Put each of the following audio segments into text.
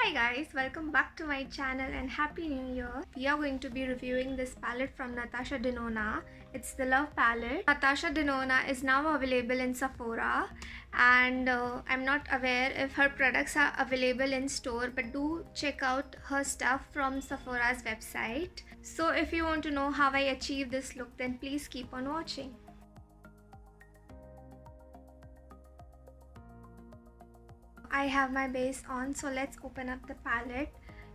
Hi guys, welcome back to my channel and happy new year. We are going to be reviewing this palette from Natasha Denona. It's the Love palette. Natasha Denona is now available in Sephora and I'm not aware if her products are available in store, but do check out her stuff from Sephora's website. So if you want to know how I achieve this look, then please keep on watching. I have my base on, so let's open up the palette.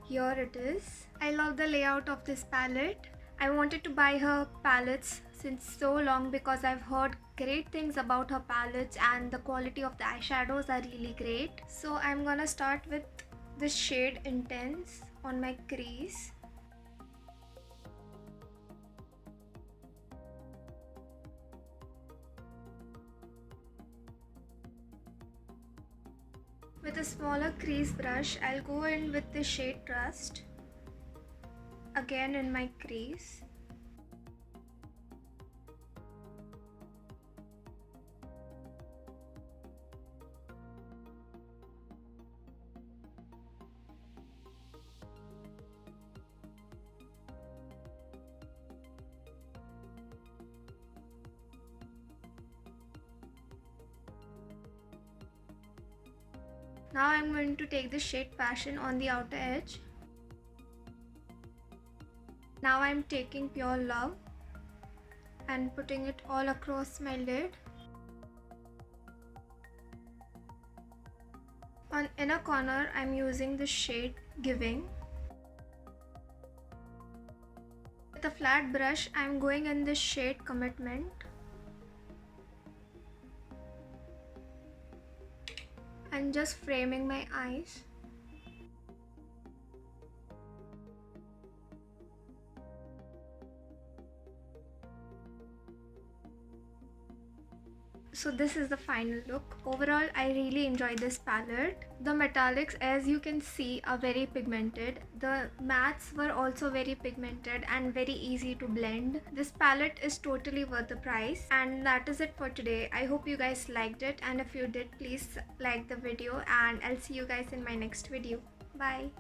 Here it is. I love the layout of this palette. I wanted to buy her palettes since so long because I've heard great things about her palettes and the quality of the eyeshadows are really great. So I'm gonna start with this shade Intense on my crease. With a smaller crease brush, I'll go in with the shade Trust, again in my crease. Now I'm going to take the shade Passion on the outer edge. Now I'm taking Pure Love and putting it all across my lid. On inner corner, I'm using the shade Giving. With a flat brush, I'm going in this shade Commitment. And just framing my eyes. So this is the final look. Overall, I really enjoyed this palette. The metallics, as you can see, are very pigmented. The mattes were also very pigmented and very easy to blend. This palette is totally worth the price. And that is it for today. I hope you guys liked it, and if you did, please like the video, and I'll see you guys in my next video. Bye.